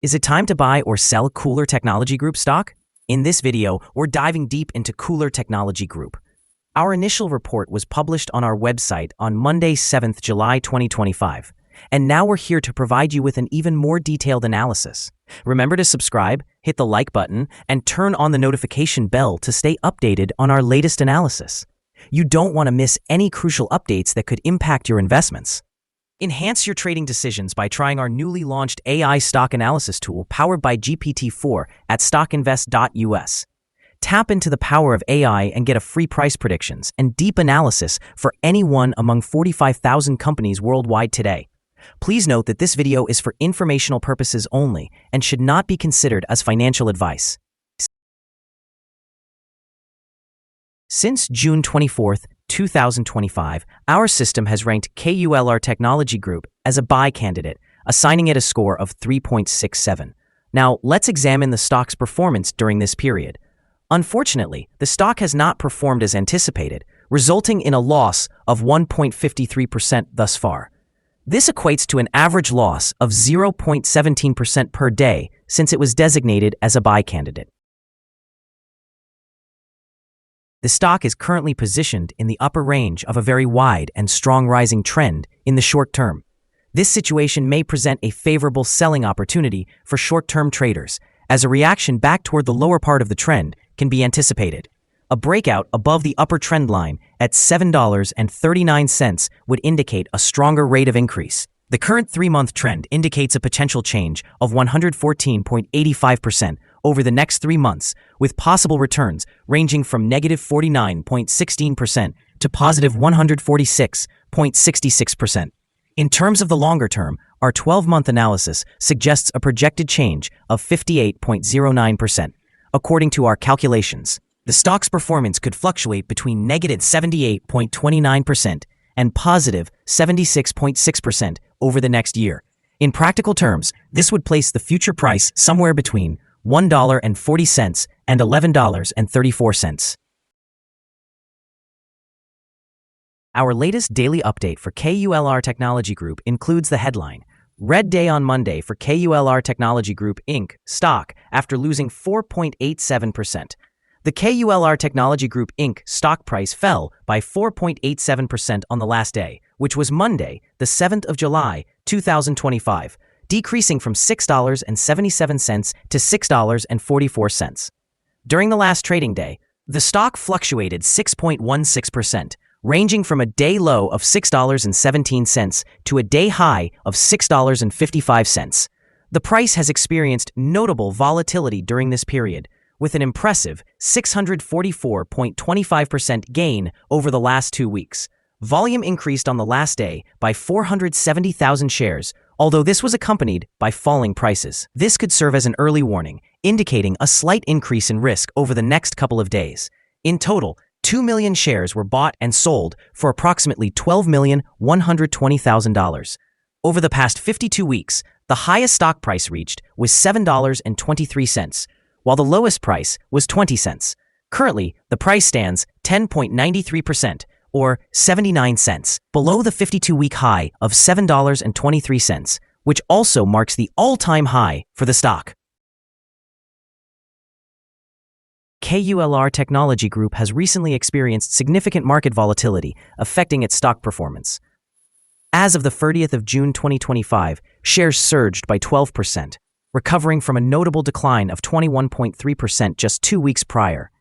Is it time to buy or sell KULR Technology Group stock? In this video, we're diving deep into KULR Technology Group. Our initial report was published on our website on Monday, 7th July 2025, and now we're here to provide you with an even more detailed analysis. Remember to subscribe, hit the like button, and turn on the notification bell to stay updated on our latest analysis. You don't want to miss any crucial updates that could impact your investments. Enhance your trading decisions by trying our newly launched AI stock analysis tool powered by GPT-4 at StockInvest.us. Tap into the power of AI and get a free price predictions and deep analysis for any one among 45,000 companies worldwide today. Please note that this video is for informational purposes only and should not be considered as financial advice. Since June 24, 2025, our system has ranked KULR Technology Group as a buy candidate, assigning it a score of 3.67. Now, let's examine the stock's performance during this period. Unfortunately, the stock has not performed as anticipated, resulting in a loss of 1.53% thus far. This equates to an average loss of 0.17% per day since it was designated as a buy candidate. The stock is currently positioned in the upper range of a very wide and strong rising trend in the short term. This situation may present a favorable selling opportunity for short-term traders, as a reaction back toward the lower part of the trend can be anticipated. A breakout above the upper trend line at $7.39 would indicate a stronger rate of increase. The current 3-month trend indicates a potential change of 114.85% over the next 3 months, with possible returns ranging from negative 49.16% to positive 146.66%. In terms of the longer term, our 12-month analysis suggests a projected change of 58.09%. According to our calculations, the stock's performance could fluctuate between negative 78.29% and positive 76.6% over the next year. In practical terms, this would place the future price somewhere between $1.40 and $11.34. Our latest daily update for KULR Technology Group includes the headline, Red Day on Monday for KULR Technology Group Inc. stock after losing 4.87%. The KULR Technology Group Inc. stock price fell by 4.87% on the last day, which was Monday, the 7th of July, 2025, decreasing from $6.77 to $6.44. During the last trading day, the stock fluctuated 6.16%, ranging from a day low of $6.17 to a day high of $6.55. The price has experienced notable volatility during this period, with an impressive 644.25% gain over the last 2 weeks. Volume increased on the last day by 470,000 shares, although this was accompanied by falling prices. This could serve as an early warning, indicating a slight increase in risk over the next couple of days. In total, 2 million shares were bought and sold for approximately $12,120,000. Over the past 52 weeks, the highest stock price reached was $7.23, while the lowest price was 20 cents. Currently, the price stands 10.93%, or 79 cents, below the 52-week high of $7.23, which also marks the all-time high for the stock. KULR Technology Group has recently experienced significant market volatility, affecting its stock performance. As of the 30th of June 2025, shares surged by 12%, recovering from a notable decline of 21.3% just 2 weeks prior.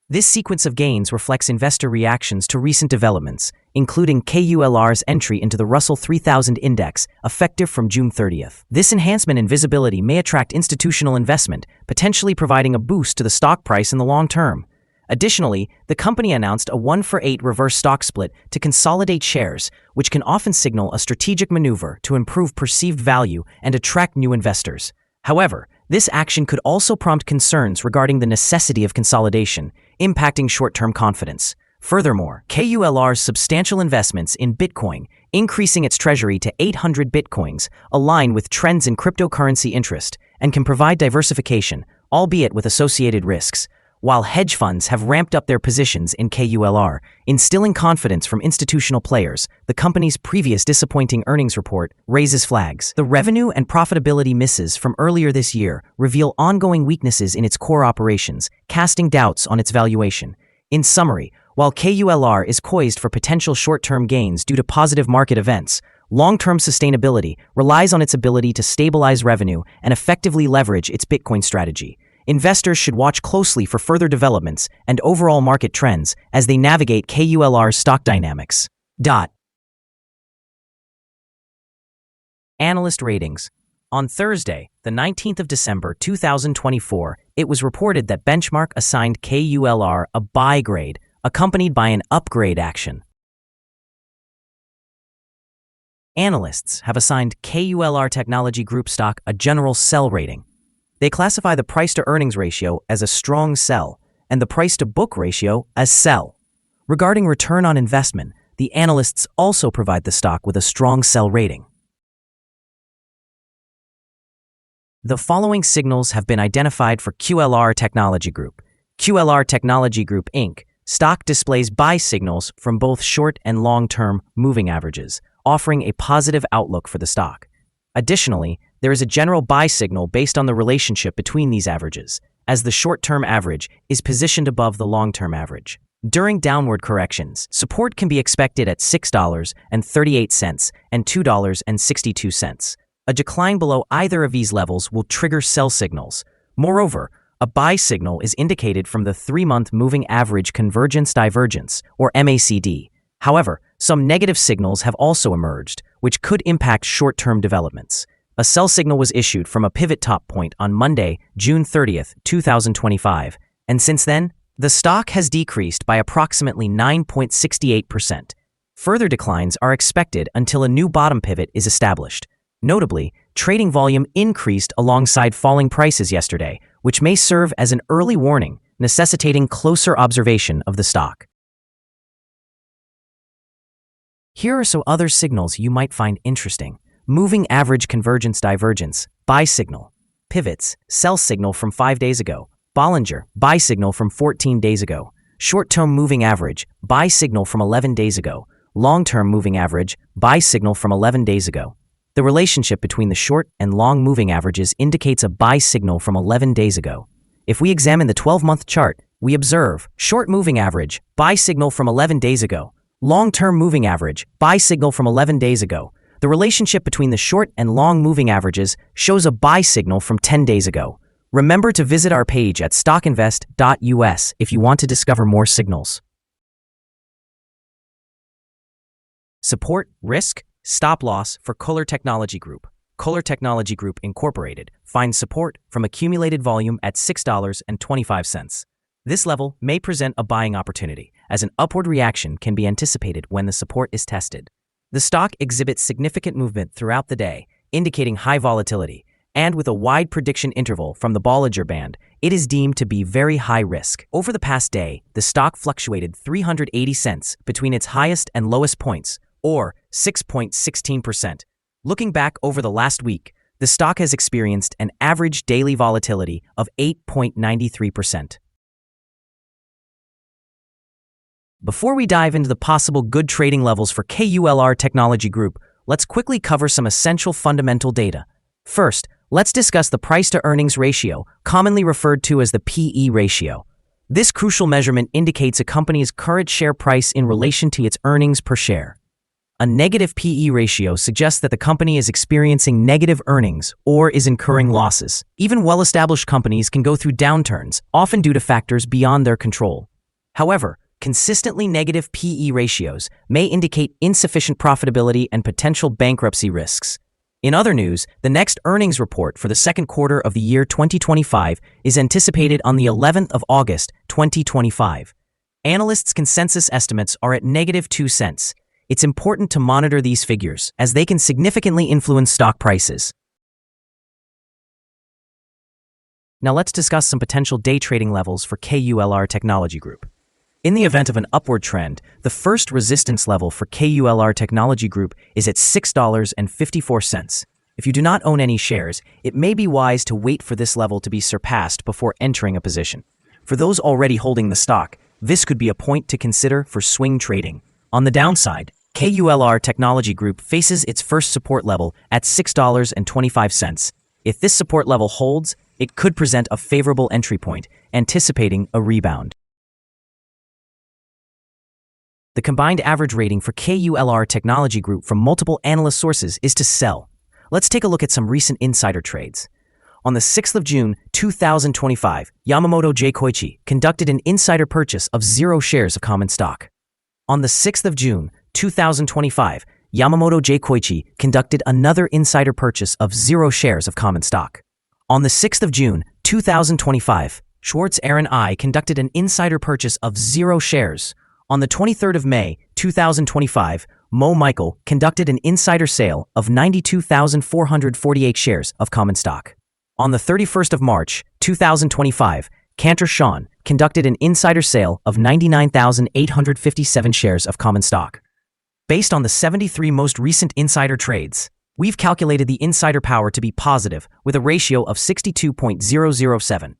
This sequence of gains reflects investor reactions to recent developments, including KULR's entry into the Russell 3000 Index, effective from June 30th. This enhancement in visibility may attract institutional investment, potentially providing a boost to the stock price in the long term. Additionally, the company announced a 1-for-8 reverse stock split to consolidate shares, which can often signal a strategic maneuver to improve perceived value and attract new investors. However, this action could also prompt concerns regarding the necessity of consolidation, impacting short-term confidence. Furthermore, KULR's substantial investments in Bitcoin, increasing its treasury to 800 Bitcoins, align with trends in cryptocurrency interest and can provide diversification, albeit with associated risks. while hedge funds have ramped up their positions in KULR, instilling confidence from institutional players. The company's previous disappointing earnings report raises flags. The revenue and profitability misses from earlier this year reveal ongoing weaknesses in its core operations, casting doubts on its valuation. In summary, while KULR is poised for potential short-term gains due to positive market events, long-term sustainability relies on its ability to stabilize revenue and effectively leverage its Bitcoin strategy. Investors should watch closely for further developments and overall market trends as they navigate KULR's stock dynamics. Analyst ratings. On Thursday, the 19th of December 2024, it was reported that Benchmark assigned KULR a buy grade, accompanied by an upgrade action. Analysts have assigned KULR Technology Group stock a general sell rating. They classify the price-to-earnings ratio as a strong sell and the price-to-book ratio as sell. Regarding return on investment, the analysts also provide the stock with a strong sell rating. The following signals have been identified for KULR Technology Group. KULR Technology Group Inc. Stock displays buy signals from both short and long-term moving averages, offering a positive outlook for the stock. Additionally, there is a general buy signal based on the relationship between these averages, as the short-term average is positioned above the long-term average. During downward corrections, support can be expected at $6.38 and $2.62. A decline below either of these levels will trigger sell signals. Moreover, a buy signal is indicated from the 3-month moving average convergence divergence, or MACD. However, some negative signals have also emerged, which could impact short-term developments. A sell signal was issued from a pivot top point on Monday, June 30th, 2025, and since then, the stock has decreased by approximately 9.68%. Further declines are expected until a new bottom pivot is established. Notably, trading volume increased alongside falling prices yesterday, which may serve as an early warning, necessitating closer observation of the stock. Here are some other signals you might find interesting. Moving average convergence divergence, buy signal. Pivots, sell signal from 5 days ago. Bollinger, buy signal from 14 days ago. Short-term moving average, buy signal from 11 days ago. Long-term moving average, buy signal from 11 days ago. The relationship between the short and long moving averages indicates a buy signal from 11 days ago. If we examine the 12-month chart, we observe short moving average, buy signal from 11 days ago. Long-term moving average, buy signal from 11 days ago. The relationship between the short and long moving averages shows a buy signal from 10 days ago. Remember to visit our page at StockInvest.us if you want to discover more signals. Support, risk, stop loss for KULR Technology Group. KULR Technology Group Incorporated finds support from accumulated volume at $6.25. This level may present a buying opportunity, as an upward reaction can be anticipated when the support is tested. The stock exhibits significant movement throughout the day, indicating high volatility, and with a wide prediction interval from the Bollinger Band, it is deemed to be very high risk. Over the past day, the stock fluctuated 380 cents between its highest and lowest points, or 6.16%. Looking back over the last week, the stock has experienced an average daily volatility of 8.93%. Before we dive into the possible good trading levels for KULR Technology Group, let's quickly cover some essential fundamental data. First, let's discuss the price-to-earnings ratio, commonly referred to as the PE ratio. This crucial measurement indicates a company's current share price in relation to its earnings per share. A negative PE ratio suggests that the company is experiencing negative earnings or is incurring losses. Even well-established companies can go through downturns, often due to factors beyond their control. However, consistently negative PE ratios may indicate insufficient profitability and potential bankruptcy risks. In other news, the next earnings report for the second quarter of the year 2025 is anticipated on the 11th of August, 2025. Analysts' consensus estimates are at -2 cents. It's important to monitor these figures, as they can significantly influence stock prices. Now let's discuss some potential day trading levels for KULR Technology Group. In the event of an upward trend, the first resistance level for KULR Technology Group is at $6.54. If you do not own any shares, it may be wise to wait for this level to be surpassed before entering a position. For those already holding the stock, this could be a point to consider for swing trading. On the downside, KULR Technology Group faces its first support level at $6.25. If this support level holds, it could present a favorable entry point, anticipating a rebound. The combined average rating for KULR Technology Group from multiple analyst sources is to sell. Let's take a look at some recent insider trades. On the 6th of June, 2025, Yamamoto J. Koichi conducted an insider purchase of 0 shares of common stock. On the 6th of June, 2025, Yamamoto J. Koichi conducted another insider purchase of 0 shares of common stock. On the 6th of June, 2025, Schwartz Aaron I conducted an insider purchase of 0 shares. On the 23rd of May, 2025, Mo Michael conducted an insider sale of 92,448 shares of common stock. On the 31st of March, 2025, Cantor Sean conducted an insider sale of 99,857 shares of common stock. Based on the 73 most recent insider trades, we've calculated the insider power to be positive with a ratio of 62.007.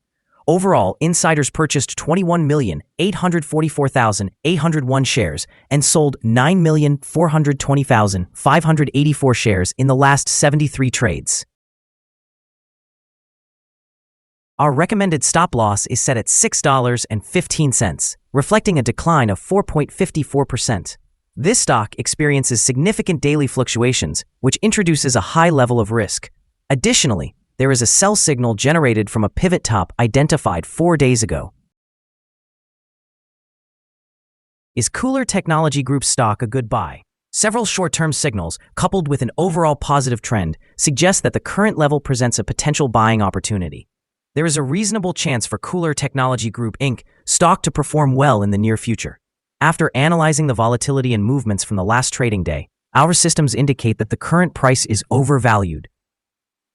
Overall, insiders purchased 21,844,801 shares and sold 9,420,584 shares in the last 73 trades. Our recommended stop loss is set at $6.15, reflecting a decline of 4.54%. This stock experiences significant daily fluctuations, which introduces a high level of risk. Additionally, there is a sell signal generated from a pivot top identified 4 days ago. Is KULR Technology Group stock a good buy? Several short-term signals, coupled with an overall positive trend, suggest that the current level presents a potential buying opportunity. There is a reasonable chance for KULR Technology Group Inc. stock to perform well in the near future. After analyzing the volatility and movements from the last trading day, our systems indicate that the current price is overvalued.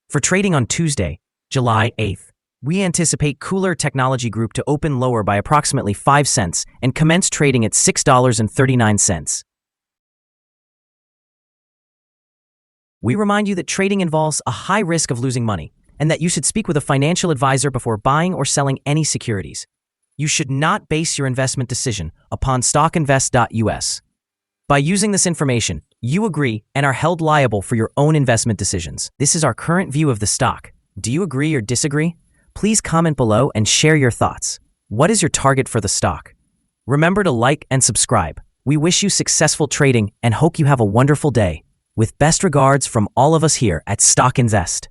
For trading on Tuesday, July 8th, we anticipate KULR Technology Group to open lower by approximately 5 cents and commence trading at $6.39. We remind you that trading involves a high risk of losing money, and that you should speak with a financial advisor before buying or selling any securities. You should not base your investment decision upon StockInvest.us. By using this information, you agree and are held liable for your own investment decisions. This is our current view of the stock. Do you agree or disagree? Please comment below and share your thoughts. What is your target for the stock? Remember to like and subscribe. We wish you successful trading and hope you have a wonderful day. With best regards from all of us here at Stock Invest.